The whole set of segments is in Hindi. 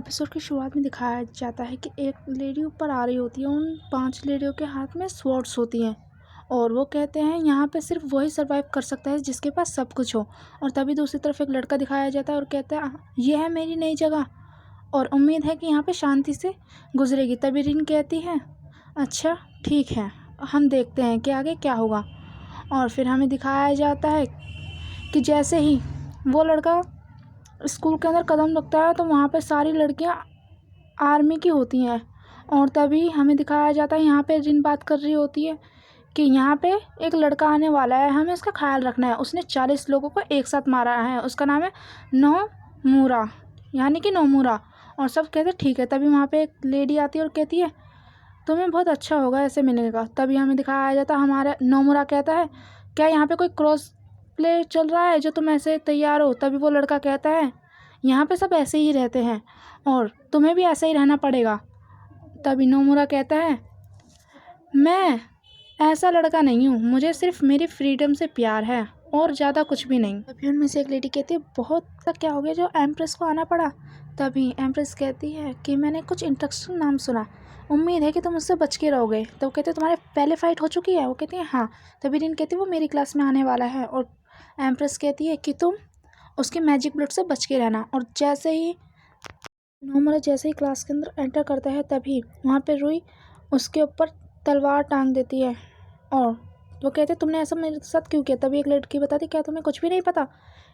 एपिसोड की शुरुआत में दिखाया जाता है कि एक लेडी ऊपर आ रही होती है। उन 5 लेडियों के हाथ में स्वॉर्ड्स होती हैं और वो कहते हैं यहाँ पे सिर्फ वही सर्वाइव कर सकता है जिसके पास सब कुछ हो। और तभी दूसरी तरफ एक लड़का दिखाया जाता है और कहता है ये है मेरी नई जगह और उम्मीद है कि यहाँ पे शांति से गुजरेगी। तभी रिन कहती है अच्छा ठीक है, हम देखते हैं कि आगे क्या होगा। और फिर हमें दिखाया जाता है कि जैसे ही वो लड़का स्कूल के अंदर कदम रखता है तो वहाँ पे सारी लड़कियाँ आर्मी की होती हैं। और तभी हमें दिखाया जाता है यहाँ पे रिन बात कर रही होती है कि यहाँ पे एक लड़का आने वाला है, हमें उसका ख्याल रखना है। उसने 40 लोगों को एक साथ मारा है, उसका नाम है नोमुरा, यानी कि नोमुरा। और सब कहते ठीक है। तभी वहाँ पे एक लेडी आती है और कहती है तुम्हें बहुत अच्छा होगा ऐसे मिलने का। तभी हमें दिखाया जाता है हमारा नोमुरा कहता है क्या यहाँ पे कोई क्रॉस प्ले चल रहा है जो तुम ऐसे तैयार हो। तभी वो लड़का कहता है यहाँ पे सब ऐसे ही रहते हैं और तुम्हें भी ऐसे ही रहना पड़ेगा। तभी नोमुरा कहता है मैं ऐसा लड़का नहीं हूँ, मुझे सिर्फ मेरी फ्रीडम से प्यार है और ज़्यादा कुछ भी नहीं। तभी उनमें से एक लेडी कहती है बहुत तक क्या हो गया जो एम्प्रेस को आना पड़ा। तभी एम्प्रेस कहती है कि मैंने कुछ इंटरेस्टिंग नाम सुना, उम्मीद है कि तुम उससे बच के रहोगे। तो वो कहते तुम्हारे पहले फ़ाइट हो चुकी है। वो कहती है हाँ। तभी रिन कहती है वो मेरी क्लास में आने वाला है। और एम्प्रेस कहती है कि तुम उसके मैजिक ब्लड से बच के रहना। और जैसे ही नोमुरा क्लास के अंदर एंटर करता है तभी वहाँ पे रुई उसके ऊपर तलवार टांग देती है। और वो कहते तुमने ऐसा मेरे साथ क्यों किया। तभी एक लड़की बताती क्या तुम्हें कुछ भी नहीं पता,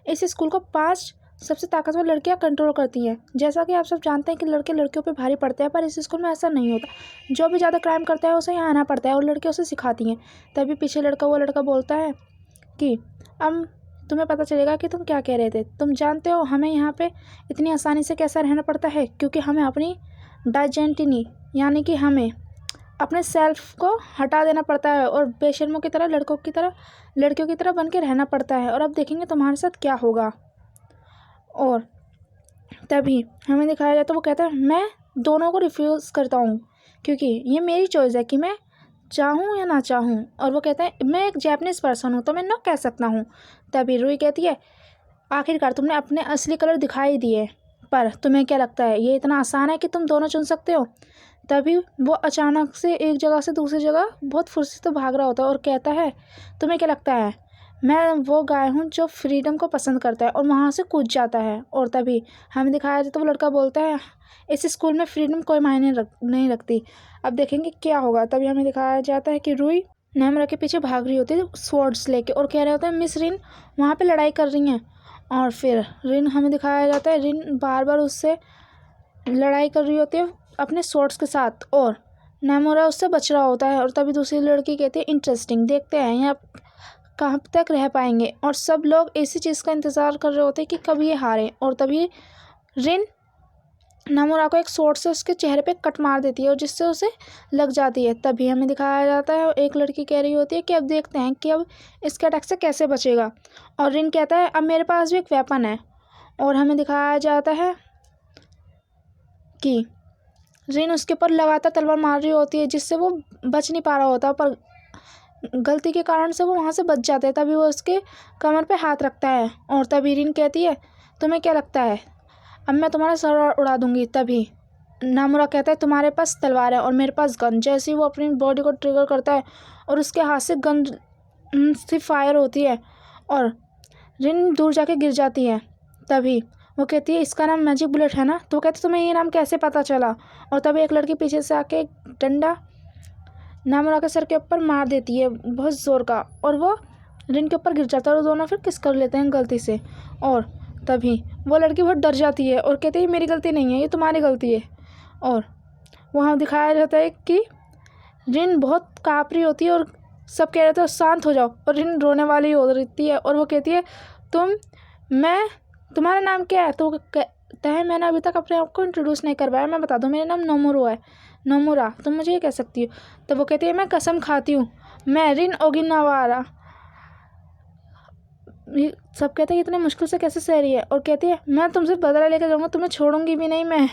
इस स्कूल को 5 सबसे ताकतवर लड़कियां कंट्रोल करती हैं। जैसा कि आप सब जानते हैं कि लड़के लड़कियों पे भारी पड़ते हैं, पर इस स्कूल में ऐसा नहीं होता। जो भी ज़्यादा क्राइम करता है उसे यहाँ आना पड़ता है और लड़कियाँ उसे सिखाती हैं। तभी पीछे वो लड़का बोलता है कि अब तुम्हें पता चलेगा कि तुम क्या कह रहे थे। तुम जानते हो हमें यहाँ पे इतनी आसानी से कैसा रहना पड़ता है, क्योंकि हमें अपनी डाइजेंटिनी यानी कि हमें अपने सेल्फ को हटा देना पड़ता है और बेशर्मों की तरह लड़कियों की तरह बन के रहना पड़ता है। और अब देखेंगे तुम्हारे साथ क्या होगा। और तभी हमें दिखाया जाता है वो कहता है मैं दोनों को रिफ्यूज़ करता हूँ क्योंकि ये मेरी चॉइस है कि मैं चाहूँ या ना चाहूँ। और वो कहता है मैं एक जैपनीज़ पर्सन हूँ तो मैं नो कह सकता हूँ। तभी रुई कहती है आखिरकार तुमने अपने असली कलर दिखाई दिए, पर तुम्हें क्या लगता है ये इतना आसान है कि तुम दोनों चुन सकते हो। तभी वो अचानक से एक जगह से दूसरी जगह बहुत फुर्ती से भाग रहा होता है और कहता है तुम्हें क्या लगता है मैं वो गाय हूँ जो फ्रीडम को पसंद करता है, और वहाँ से कूद जाता है। और तभी हमें दिखाया जाता है वो लड़का बोलता है इस स्कूल में फ्रीडम कोई मायने नहीं रखती, अब देखेंगे क्या होगा। तभी हमें दिखाया जाता है कि रुई नैमरा के पीछे भाग रही होती है स्वॉर्ड्स लेके और कह रहे होते हैं मिस रिन वहाँ पे लड़ाई कर रही हैं। और फिर रिन हमें दिखाया जाता है रिन बार बार उससे लड़ाई कर रही होती है अपने स्वॉर्ड्स के साथ और नैमरा उससे बच रहा होता है। और तभी दूसरी लड़की कहती है इंटरेस्टिंग, देखते हैं यहाँ कहाँ तक रह पाएंगे। और सब लोग इसी चीज़ का इंतज़ार कर रहे होते हैं कि कब ये हारे। और तभी रिन नैमरा को एक स्वॉर्ड से उसके चेहरे पे कट मार देती है और जिससे उसे लग जाती है। तभी हमें दिखाया जाता है एक लड़की कह रही होती है कि अब देखते हैं कि अब इसके अटैक से कैसे बचेगा। और रिन कहता है अब मेरे पास भी एक वेपन है। और हमें दिखाया जाता है कि रिन उसके ऊपर लगातार तलवार मार रही होती है जिससे वो बच नहीं पा रहा होता, पर गलती के कारण से वो वहाँ से बच जाता है। तभी वो उसके कमर पे हाथ रखता है और तभी रिन कहती है तुम्हें क्या लगता है अब मैं तुम्हारा सर उड़ा दूंगी। तभी नैमरा कहता है तुम्हारे पास तलवार है और मेरे पास गन। जैसे ही वो अपनी बॉडी को ट्रिगर करता है और उसके हाथ से गन से फायर होती है और रिन दूर जाके गिर जाती है। तभी वो कहती है इसका नाम मैजिक बुलेट है ना। तो वो कहते तुम्हें ये नाम कैसे पता चला। और तभी एक लड़की पीछे से आके डंडा नैमरा के सर के ऊपर मार देती है बहुत ज़ोर का और वो रिन के ऊपर गिर जाता है और दोनों फिर किस कर लेते हैं गलती से। और तभी वो लड़की बहुत डर जाती है और कहती है मेरी गलती नहीं है, ये तुम्हारी गलती है। और वहाँ दिखाया जाता है कि रिन बहुत काँप रही होती है और सब कह रहे थे शांत हो जाओ, और रिन रोने वाली हो रही है। और वो कहती है तुम्हारा नाम क्या है। तो कहता है मैंने अभी तक अपने आप को इंट्रोड्यूस नहीं करवाया, मैं बता दूँ मेरा नाम नोमुरा, तुम मुझे ये कह सकती हो। तो वो कहती है मैं कसम खाती हूँ मैं रिन ओगिनावारा। सब कहते हैं इतने मुश्किल से कैसे सह रही है और कहती है मैं तुमसे बदला लेकर जाऊँगा, तुम्हें छोड़ूंगी भी नहीं मैं।